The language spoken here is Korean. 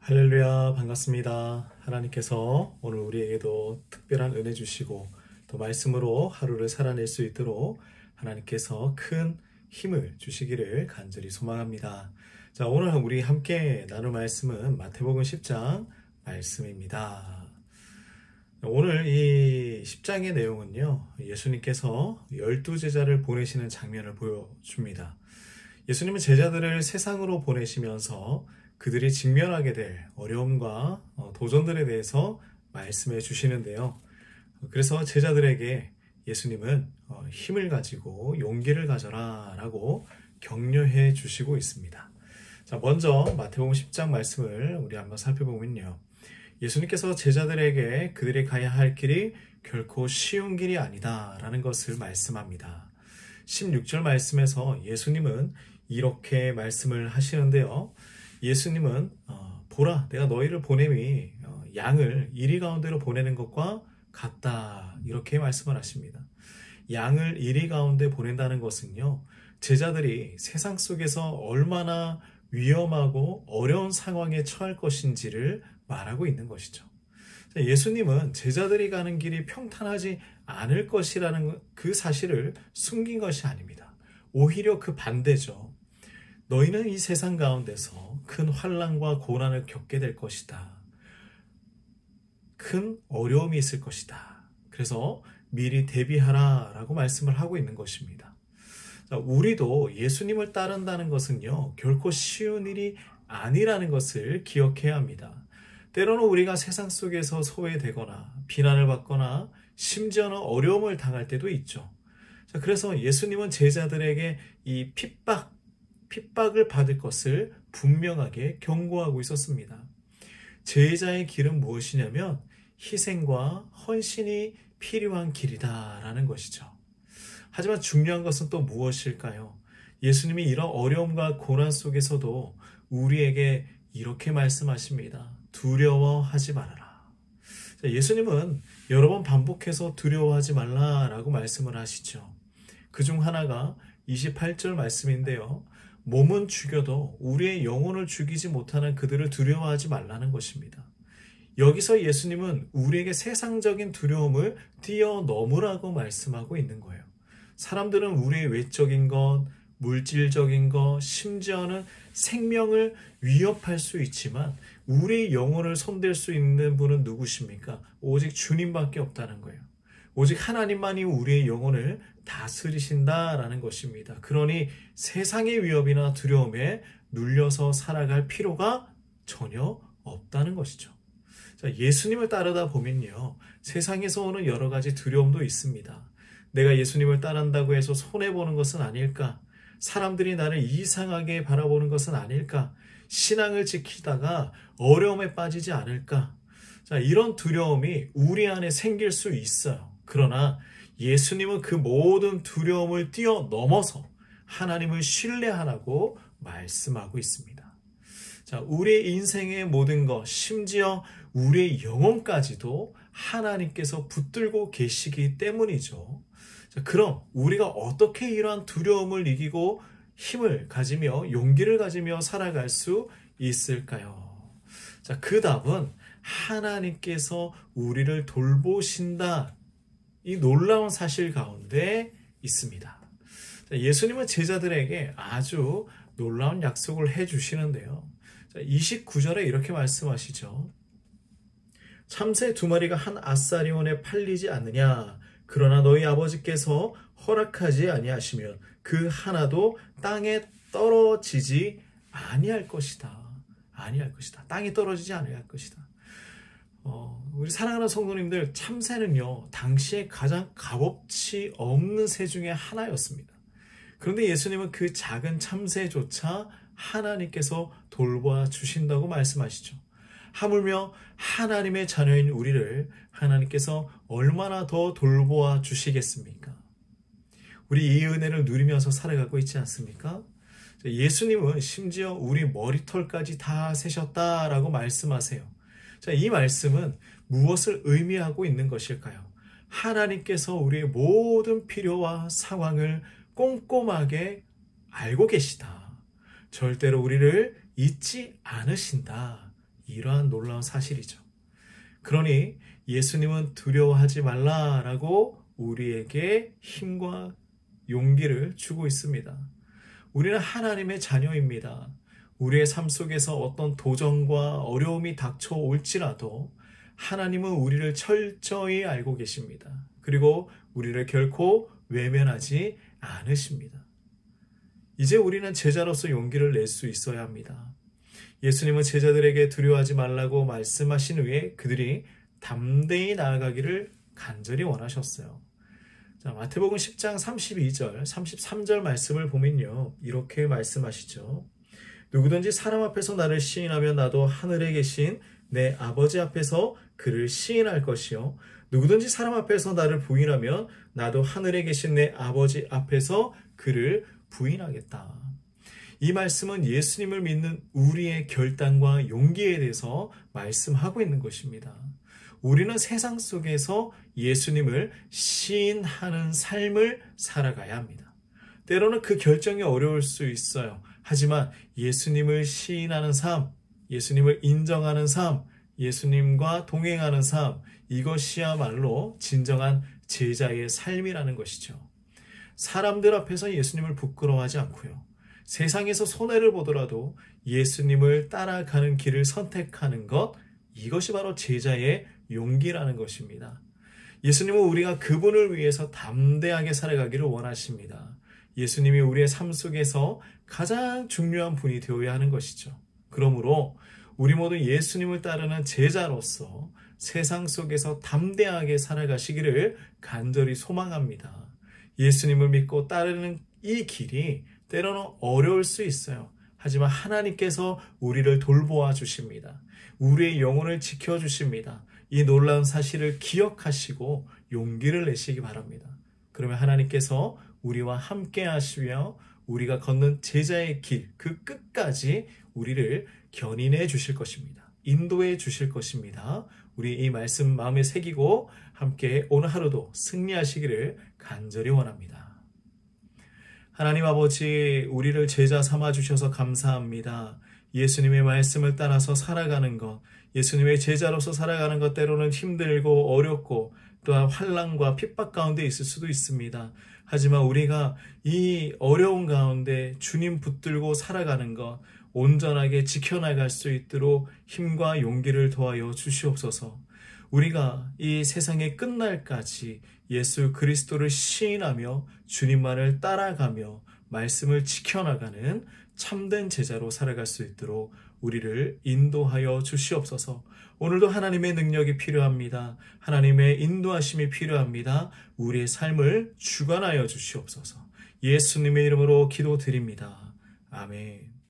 할렐루야, 반갑습니다. 하나님께서 오늘 우리에게도 특별한 은혜 주시고 또 말씀으로 하루를 살아낼 수 있도록 하나님께서 큰 힘을 주시기를 간절히 소망합니다. 자, 오늘 우리 함께 나눌 말씀은 마태복음 10장 말씀입니다. 오늘 이 10장의 내용은요, 예수님께서 12제자를 보내시는 장면을 보여줍니다. 예수님은 제자들을 세상으로 보내시면서 그들이 직면하게 될 어려움과 도전들에 대해서 말씀해 주시는데요. 그래서 제자들에게 예수님은 힘을 가지고 용기를 가져라 라고 격려해 주시고 있습니다. 자, 먼저 마태복음 10장 말씀을 우리 한번 살펴보면요. 예수님께서 제자들에게 그들이 가야 할 길이 결코 쉬운 길이 아니다 라는 것을 말씀합니다. 16절 말씀에서 예수님은 이렇게 말씀을 하시는데요. 예수님은 보라, 내가 너희를 보냄이 양을 이리 가운데로 보내는 것과 같다, 이렇게 말씀을 하십니다. 양을 이리 가운데 보낸다는 것은요, 제자들이 세상 속에서 얼마나 위험하고 어려운 상황에 처할 것인지를 말하고 있는 것이죠. 예수님은 제자들이 가는 길이 평탄하지 않을 것이라는 그 사실을 숨긴 것이 아닙니다. 오히려 그 반대죠. 너희는 이 세상 가운데서 큰 환난과 고난을 겪게 될 것이다. 큰 어려움이 있을 것이다. 그래서 미리 대비하라 라고 말씀을 하고 있는 것입니다. 자, 우리도 예수님을 따른다는 것은요, 결코 쉬운 일이 아니라는 것을 기억해야 합니다. 때로는 우리가 세상 속에서 소외되거나 비난을 받거나 심지어는 어려움을 당할 때도 있죠. 자, 그래서 예수님은 제자들에게 이 핍박을 받을 것을 분명하게 경고하고 있었습니다. 제자의 길은 무엇이냐면 희생과 헌신이 필요한 길이다라는 것이죠. 하지만 중요한 것은 또 무엇일까요? 예수님이 이런 어려움과 고난 속에서도 우리에게 이렇게 말씀하십니다. 두려워하지 말아라. 예수님은 여러 번 반복해서 두려워하지 말라라고 말씀을 하시죠. 그중 하나가 28절 말씀인데요. 몸은 죽여도 우리의 영혼을 죽이지 못하는 그들을 두려워하지 말라는 것입니다. 여기서 예수님은 우리에게 세상적인 두려움을 뛰어넘으라고 말씀하고 있는 거예요. 사람들은 우리의 외적인 것, 물질적인 것, 심지어는 생명을 위협할 수 있지만 우리의 영혼을 손댈 수 있는 분은 누구십니까? 오직 주님밖에 없다는 거예요. 오직 하나님만이 우리의 영혼을 다스리신다라는 것입니다. 그러니 세상의 위협이나 두려움에 눌려서 살아갈 필요가 전혀 없다는 것이죠. 자, 예수님을 따르다 보면요, 세상에서 오는 여러 가지 두려움도 있습니다. 내가 예수님을 따른다고 해서 손해보는 것은 아닐까? 사람들이 나를 이상하게 바라보는 것은 아닐까? 신앙을 지키다가 어려움에 빠지지 않을까? 자, 이런 두려움이 우리 안에 생길 수 있어요. 그러나 예수님은 그 모든 두려움을 뛰어넘어서 하나님을 신뢰하라고 말씀하고 있습니다. 자, 우리의 인생의 모든 것, 심지어 우리의 영혼까지도 하나님께서 붙들고 계시기 때문이죠. 자, 그럼 우리가 어떻게 이러한 두려움을 이기고 힘을 가지며 용기를 가지며 살아갈 수 있을까요? 자, 그 답은 하나님께서 우리를 돌보신다, 이 놀라운 사실 가운데 있습니다. 예수님은 제자들에게 아주 놀라운 약속을 해주시는데요. 29절에 이렇게 말씀하시죠. 참새 2마리가 한 아사리온에 팔리지 않느냐? 그러나 너희 아버지께서 허락하지 아니하시면 그 하나도 땅에 떨어지지 아니할 것이다. 아니할 것이다. 땅에 떨어지지 아니할 것이다. 우리 사랑하는 성도님들, 참새는요, 당시에 가장 값어치 없는 새 중에 하나였습니다. 그런데 예수님은 그 작은 참새조차 하나님께서 돌봐 주신다고 말씀하시죠. 하물며 하나님의 자녀인 우리를 하나님께서 얼마나 더 돌보아 주시겠습니까? 우리 이 은혜를 누리면서 살아가고 있지 않습니까? 예수님은 심지어 우리 머리털까지 다 세셨다라고 말씀하세요. 자, 이 말씀은 무엇을 의미하고 있는 것일까요? 하나님께서 우리의 모든 필요와 상황을 꼼꼼하게 알고 계시다. 절대로 우리를 잊지 않으신다. 이러한 놀라운 사실이죠. 그러니 예수님은 두려워하지 말라라고 우리에게 힘과 용기를 주고 있습니다. 우리는 하나님의 자녀입니다. 우리의 삶 속에서 어떤 도전과 어려움이 닥쳐올지라도 하나님은 우리를 철저히 알고 계십니다. 그리고 우리를 결코 외면하지 않으십니다. 이제 우리는 제자로서 용기를 낼 수 있어야 합니다. 예수님은 제자들에게 두려워하지 말라고 말씀하신 후에 그들이 담대히 나아가기를 간절히 원하셨어요. 자, 마태복음 10장 32절, 33절 말씀을 보면요, 이렇게 말씀하시죠. 누구든지 사람 앞에서 나를 시인하면 나도 하늘에 계신 내 아버지 앞에서 그를 시인할 것이요. 누구든지 사람 앞에서 나를 부인하면 나도 하늘에 계신 내 아버지 앞에서 그를 부인하겠다. 이 말씀은 예수님을 믿는 우리의 결단과 용기에 대해서 말씀하고 있는 것입니다. 우리는 세상 속에서 예수님을 시인하는 삶을 살아가야 합니다. 때로는 그 결정이 어려울 수 있어요. 하지만 예수님을 시인하는 삶, 예수님을 인정하는 삶, 예수님과 동행하는 삶, 이것이야말로 진정한 제자의 삶이라는 것이죠. 사람들 앞에서 예수님을 부끄러워하지 않고요. 세상에서 손해를 보더라도 예수님을 따라가는 길을 선택하는 것, 이것이 바로 제자의 용기라는 것입니다. 예수님은 우리가 그분을 위해서 담대하게 살아가기를 원하십니다. 예수님이 우리의 삶 속에서 가장 중요한 분이 되어야 하는 것이죠. 그러므로 우리 모두 예수님을 따르는 제자로서 세상 속에서 담대하게 살아가시기를 간절히 소망합니다. 예수님을 믿고 따르는 이 길이 때로는 어려울 수 있어요. 하지만 하나님께서 우리를 돌보아 주십니다. 우리의 영혼을 지켜주십니다. 이 놀라운 사실을 기억하시고 용기를 내시기 바랍니다. 그러면 하나님께서 우리와 함께 하시며 우리가 걷는 제자의 길, 그 끝까지 우리를 견인해 주실 것입니다. 인도해 주실 것입니다. 우리 이 말씀 마음에 새기고 함께 오늘 하루도 승리하시기를 간절히 원합니다. 하나님 아버지, 우리를 제자 삼아 주셔서 감사합니다. 예수님의 말씀을 따라서 살아가는 것, 예수님의 제자로서 살아가는 것 때로는 힘들고 어렵고 또한 환난과 핍박 가운데 있을 수도 있습니다. 하지만 우리가 이 어려운 가운데 주님 붙들고 살아가는 것, 온전하게 지켜나갈 수 있도록 힘과 용기를 더하여 주시옵소서. 우리가 이 세상의 끝날까지 예수 그리스도를 시인하며 주님만을 따라가며 말씀을 지켜나가는 참된 제자로 살아갈 수 있도록 우리를 인도하여 주시옵소서. 오늘도 하나님의 능력이 필요합니다. 하나님의 인도하심이 필요합니다. 우리의 삶을 주관하여 주시옵소서. 예수님의 이름으로 기도드립니다. 아멘.